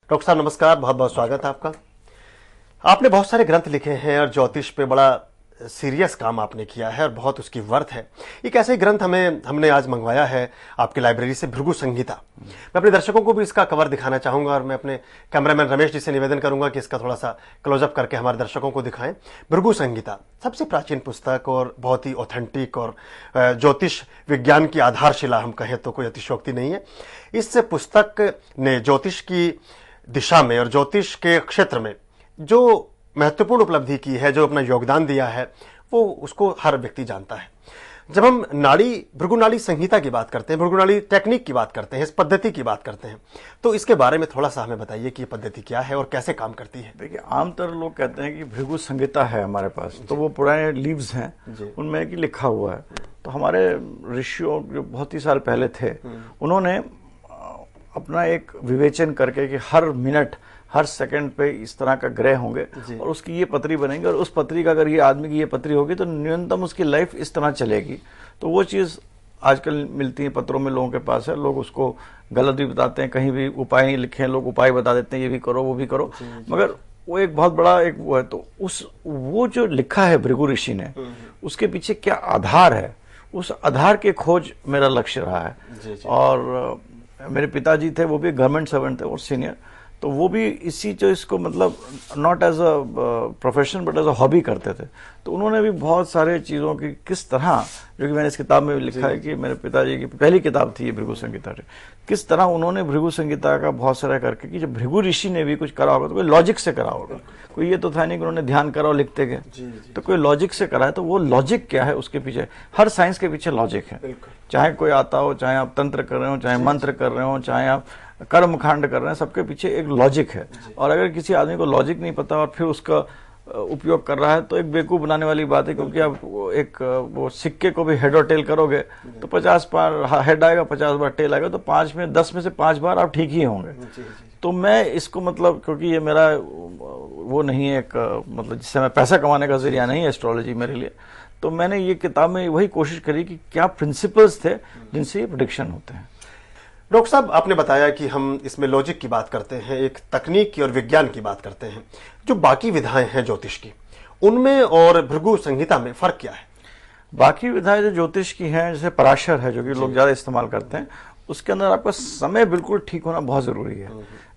Doctor साहब नमस्कार, बहुत बहुत स्वागत है आपका। आपने बहुत सारे ग्रंथ लिखे हैं और ज्योतिष पे बड़ा सीरियस काम आपने किया है और बहुत उसकी वर्थ है। एक ऐसे ही ग्रंथ हमने आज मंगवाया है आपकी लाइब्रेरी से, भृगु संहिता। मैं अपने दर्शकों को भी इसका कवर दिखाना चाहूंगा और मैं अपने कैमरामैन रमेश जी से निवेदन करूंगा कि इसका थोड़ा सा क्लोजअप करके हमारे दर्शकों को दिखाएं। भृगु संहिता सबसे प्राचीन पुस्तक और बहुत ही ऑथेंटिक और ज्योतिष विज्ञान की आधारशिला हम कहें तो कोई अतिशयोक्ति नहीं है। इस पुस्तक ने ज्योतिष की दिशा में और ज्योतिष के क्षेत्र में जो महत्वपूर्ण उपलब्धि की है, जो अपना योगदान दिया है, वो उसको हर व्यक्ति जानता है। जब हम भृगु नाड़ी संहिता की बात करते हैं, भृगु नाड़ी टेक्निक की बात करते हैं, इस पद्धति की बात करते हैं, तो इसके बारे में थोड़ा सा हमें बताइए कि ये पद्धति क्या है और कैसे काम करती है। देखिए, आमतौर लोग कहते हैं कि भृगु संहिता है हमारे पास, तो वो पुराने लीव्स हैं, उनमें कि लिखा हुआ है। तो हमारे ऋषियों जो बहुत ही साल पहले थे, उन्होंने अपना एक विवेचन करके कि हर मिनट हर सेकंड पे इस तरह का ग्रह होंगे और उसकी ये पत्री बनेंगे और उस पत्री का अगर ये आदमी की ये पत्री होगी तो न्यूनतम उसकी लाइफ इस तरह चलेगी। तो वो चीज़ आजकल मिलती है पत्रों में, लोगों के पास है। लोग उसको गलत भी बताते हैं, कहीं भी उपाय लिखे हैं, लोग उपाय बता देते हैं, ये भी करो वो भी करो, मगर वो एक बहुत बड़ा एक वो है। तो वो जो लिखा है भृगु ऋषि ने, उसके पीछे क्या आधार है, उस आधार के खोज मेरा लक्ष्य रहा है। और मेरे पिताजी थे, वो भी गवर्नमेंट सर्वेंट थे और सीनियर, तो वो भी इसी जो इसको मतलब not as a profession but as a hobby करते थे। तो उन्होंने भी बहुत सारे चीज़ों की किस तरह, जो कि मैंने इस किताब में भी लिखा है कि मेरे पिताजी की पहली किताब थी ये भृगु संहिता, किस तरह उन्होंने भृगु संहिता का बहुत सारा करके कि जब भृगु ऋषि ने भी कुछ करा होगा तो कोई लॉजिक से करा होगा। कोई ये तो था नहीं कि उन्होंने ध्यान करा और लिखते गए, तो कोई लॉजिक से करा है। तो वो लॉजिक क्या है उसके पीछे, हर साइंस के पीछे लॉजिक है। चाहे कोई आता हो, चाहे आप तंत्र कर रहे हो, चाहे मंत्र कर रहे हो, चाहे आप कर्मकांड कर रहे हैं, सबके पीछे एक लॉजिक है। और अगर किसी आदमी को लॉजिक नहीं पता और फिर उसका उपयोग कर रहा है तो एक बेवकूफ बनाने वाली बात है। क्योंकि आप वो सिक्के को भी हेड और टेल करोगे तो 50 बार हेड आएगा, 50 बार टेल आएगा, तो 10 में से 5 बार आप ठीक ही होंगे। तो मैं इसको मतलब, क्योंकि ये मेरा वो नहीं है एक मतलब जिससे मैं पैसा कमाने का जरिया नहीं है एस्ट्रोलॉजी मेरे लिए, तो मैंने ये किताब में वही कोशिश करी कि क्या प्रिंसिपल्स थे जिनसे ये प्रेडिक्शन होते हैं। डॉक्टर साहब, आपने बताया कि हम इसमें लॉजिक की बात करते हैं, एक तकनीक की और विज्ञान की बात करते हैं। जो बाकी विधाएं हैं ज्योतिष की, उनमें और भृगु संहिता में फर्क क्या है? बाकी विधाएं जो ज्योतिष की हैं, जैसे पराशर है जो कि लोग ज्यादा इस्तेमाल करते हैं, उसके अंदर आपका समय बिल्कुल ठीक होना बहुत जरूरी है।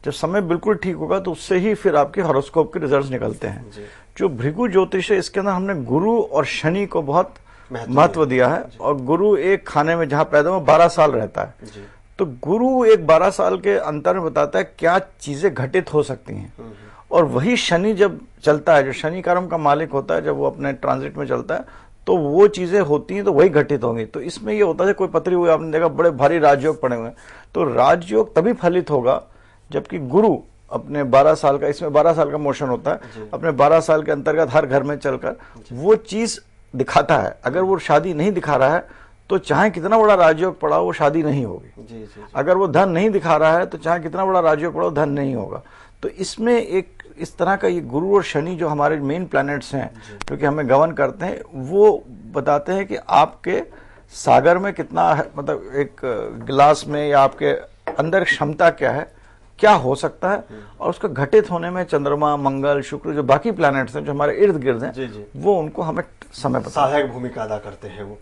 जब समय बिल्कुल ठीक होगा तो उससे ही फिर आपके हॉरोस्कोप के रिजल्ट निकलते हैं। जो भृगु ज्योतिष है, इसके अंदर हमने गुरु और शनि को बहुत महत्व दिया है। और गुरु एक खाने में जहां पैदा हुआ 12 साल रहता है, तो गुरु एक 12 साल के अंतर में बताता है क्या चीजें घटित हो सकती हैं। और वही शनि जब चलता है, जो शनि कर्म का मालिक होता है, जब वो अपने ट्रांजिट में चलता है तो वो चीजें होती हैं तो वही घटित होंगी। तो इसमें ये होता है, कोई पत्री हुई आपने देखा बड़े भारी राजयोग पड़े हुए हैं, तो राजयोग तभी फलित होगा जबकि गुरु अपने 12 साल का, इसमें 12 साल का मोशन होता है, अपने 12 साल के अंतर्गत हर घर में चलकर वो चीज दिखाता है। अगर वो शादी नहीं दिखा रहा है तो चाहे कितना बड़ा राजयोग पड़ा हो वो शादी नहीं होगी। अगर वो धन नहीं दिखा रहा है तो चाहे कितना बड़ा राजयोग पड़ा हो धन नहीं होगा। तो इसमें एक इस तरह का ये गुरु और शनि जो हमारे मेन प्लैनेट्स हैं जो कि हमें गवर्न करते हैं, वो बताते हैं कि आपके सागर में कितना है, मतलब एक गिलास में या आपके अंदर क्षमता क्या है, क्या हो सकता है। और उसका घटित होने में चंद्रमा, मंगल, शुक्र, जो बाकी प्लैनेट्स हैं जो हमारे इर्द गिर्द हैं, वो उनको हमें समय पर सहायक भूमिका अदा करते हैं। वो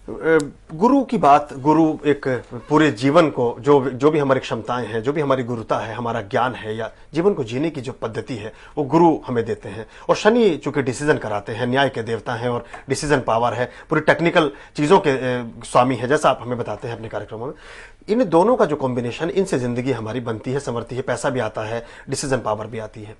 गुरु की बात, गुरु एक पूरे जीवन को जो भी हमारी क्षमताएं हैं, जो भी हमारी गुरुता है, हमारा ज्ञान है या जीवन को जीने की जो पद्धति है, वो गुरु हमें देते हैं। और शनि चूंकि डिसीजन कराते हैं, न्याय के देवता हैं और डिसीजन पावर है, पूरी टेक्निकल चीजों के स्वामी है, जैसा आप हमें बताते हैं अपने कार्यक्रमों में। इन दोनों का जो कॉम्बिनेशन, इनसे जिंदगी हमारी बनती है, संवरती है, पैसा भी आता है, डिसीजन पावर भी आती है।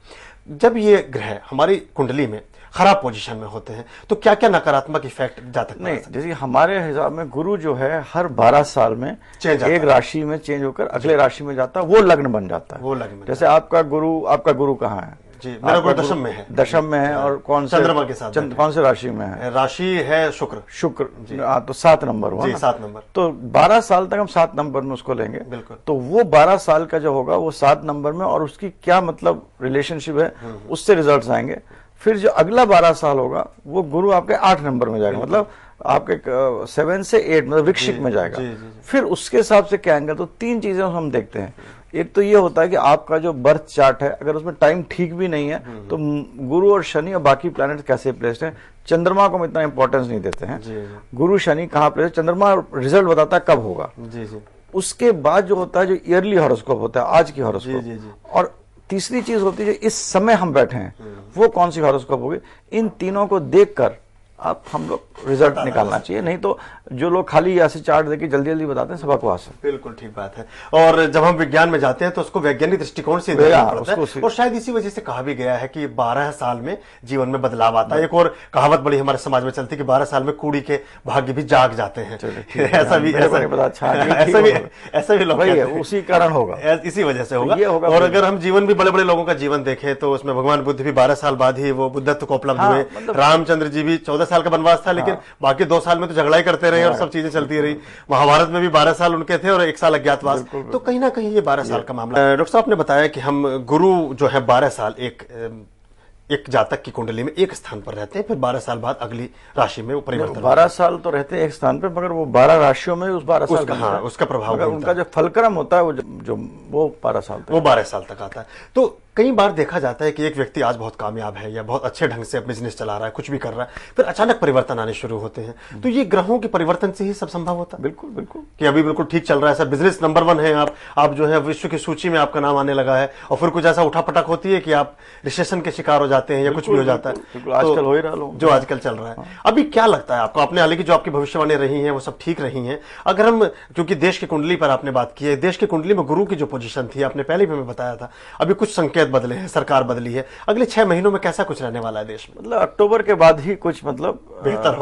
जब ये ग्रह हमारी कुंडली में खराब पोजीशन में होते हैं तो क्या क्या नकारात्मक इफेक्ट जाता है? नहीं, जैसे हमारे हिसाब में गुरु जो है हर 12 साल में एक राशि में चेंज होकर अगले राशि में जाता है, वो लग्न बन जाता है। वो लग्न जैसे आपका गुरु कहाँ है? जी, मेरा गुरु दशम में है। दशम में है। और कौन से चंद्रमा के साथ कौन से राशि में है? राशि है शुक्र। तो 7 नंबर हुआ। 7 नंबर। तो 12 साल तक हम 7 नंबर में उसको लेंगे। बिल्कुल। तो वो 12 साल का जो होगा वो 7 नंबर में, और उसकी क्या मतलब रिलेशनशिप है उससे रिजल्ट आएंगे। फिर जो अगला 12 साल होगा वो गुरु आपके 8 नंबर में जाएगा, मतलब आपके 7 से 8 मतलब वृश्चिक में जाएगा। फिर उसके हिसाब से क्या आएंगे, तो 3 चीजें हम देखते हैं। एक तो ये होता है कि आपका जो बर्थ चार्ट है, अगर उसमें टाइम ठीक भी नहीं है तो गुरु और शनि और बाकी प्लैनेट कैसे प्लेस्ड हैं, चंद्रमा को हम इतना इंपॉर्टेंस नहीं देते हैं। गुरु शनि कहाँ प्लेस, चंद्रमा रिजल्ट बताता है कब होगा। उसके बाद जो होता है, जो ईयरली हॉरोस्कोप होता है, आज की हॉरोस्कोप, और तीसरी चीज होती है जो इस समय हम बैठे हैं वो कौन सी हॉरोस्कोप होगी। इन तीनों को देखकर आप हम लोग रिजल्ट निकालना चाहिए, नहीं तो जो लोग खाली ऐसे चार्ट देके जल्दी जल्दी बताते हैं सब बकवास है। बिल्कुल ठीक बात है। और जब हम विज्ञान में जाते हैं तो उसको वैज्ञानिक दृष्टिकोण से देखना पड़ता है, और शायद इसी वजह से कहा भी गया है कि 12 साल में जीवन में बदलाव आता है। एक और कहावत बड़ी हमारे समाज में चलती है कि 12 साल में कुड़ी के भाग्य भी जाग जाते हैं। ऐसा भी लोग, उसी कारण होगा, इसी वजह से होगा। और अगर हम जीवन भी बड़े बड़े लोगों का जीवन देखें तो उसमें भगवान बुद्ध भी 12 साल बाद ही वो बुद्धत्व को उपलब्ध हुए। रामचंद्र जी भी 14 साल का वनवास था, लेकिन बाकी 2 साल में तो झगड़ा ही करते रहे और सब चीजें चलती रही। महाभारत में भी 12 साल उनके थे और 1 साल अज्ञातवास। तो कहीं ना कहीं ये 12 साल का मामला। डॉक्टर साहब ने बताया कि हम गुरु जो है 12 साल एक जातक की कुंडली में एक स्थान पर रहते हैं, फिर 12 साल बाद अगली राशि में वो परिवर्तन। 12 साल तो रहते हैं एक स्थान पर, मगर वो 12 राशियों में उस 12 साल का उसका प्रभाव, उनका जो फलक्रम होता है वो 12 साल तक, वो 12 साल तक आता है। तो कई बार देखा जाता है कि एक व्यक्ति आज बहुत कामयाब है या बहुत अच्छे ढंग से बिजनेस चला रहा है, कुछ भी कर रहा है, फिर अचानक परिवर्तन आने शुरू होते हैं। तो ये ग्रहों के परिवर्तन से ही सब संभव होता है। बिल्कुल बिल्कुल, कि अभी बिल्कुल ठीक चल रहा है, सब बिजनेस नंबर 1 है, आप जो है विश्व की सूची में आपका नाम आने लगा है, और फिर कुछ ऐसा उठापटक होती है कि आप रिसेशन के शिकार हो जाते हैं या कुछ भी हो जाता है। आजकल हो ही रहा जो आजकल चल रहा है। अभी क्या लगता है आपको, आपने हालांकि जो आपकी भविष्यवाणी रही है वो सब ठीक रही है, अगर हम, क्योंकि देश की कुंडली पर आपने बात की है, देश की कुंडली में गुरु की जो पोजीशन थी आपने पहले भी हमें बताया था, अभी कुछ संकेत बदले हैं, सरकार बदली है, अगले 6 महीनों में कैसा कुछ रहने वाला है देश में? मतलब अक्टूबर के बाद ही कुछ मतलब बेहतर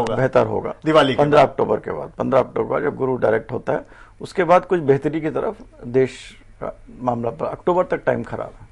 होगा। दिवाली 15 अक्टूबर के बाद, 15 अक्टूबर जब गुरु डायरेक्ट होता है उसके बाद कुछ बेहतरी की तरफ देश का मामला, पर अक्टूबर तक टाइम खराब है।